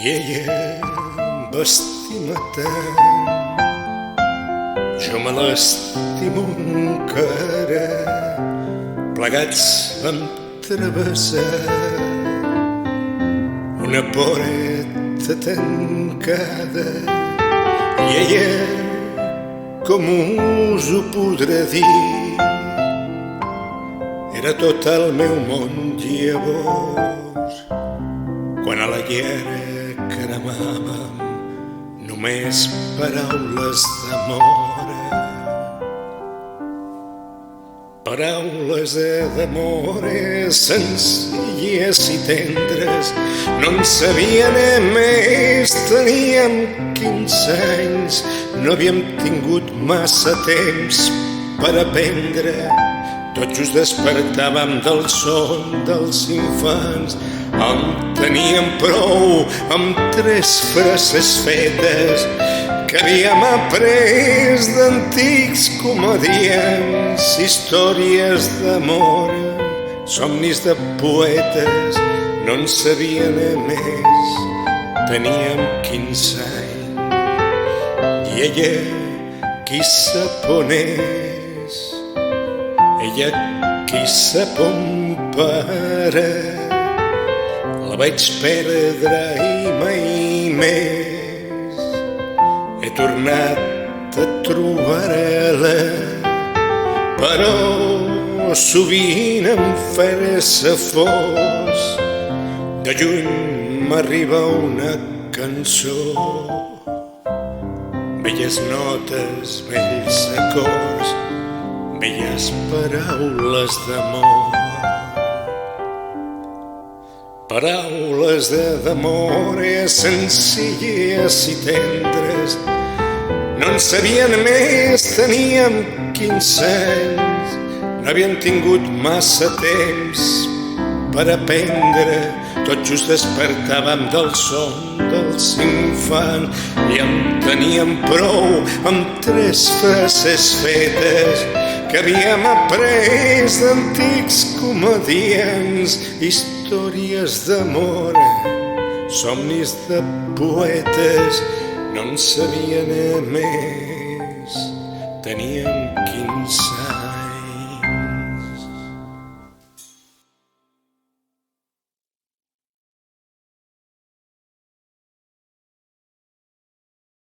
I ella m'estima tant, jo me l'estimo encara. Plegats vam travessar una porta tancada i ella, com us ho podré dir, era tot el meu món. Llavors, quan a la llera cremàvem només paraules d'amor, paraules d'amor senzilles i tendres, no en sabien més. Teníem 15 anys, no havíem tingut massa temps per aprendre. Tot just despertàvem del son dels infants. En teníem prou amb 3 frases fetes que havíem après d'antics comedians, històries d'amor, somnis de poetes, no en sabien més. Teníem 15 anys i ella, qui sap on és, ella qui sap on para. La vaig perdre i mai més he tornat a trobar-la, però sovint em farà fos. De lluny m'arriba una cançó, belles notes, bells acords, belles paraules d'amor. Paraules d'amor senzilles i tendres, no en sabien més. Teníem 15 anys, no havien tingut massa temps per aprendre. Tot just despertàvem del son dels infants i en teníem prou amb 3 frases fetes que havíem après d'antics comedians, històries d'amor, somnis de poetes, no en sabien més. Teníem 15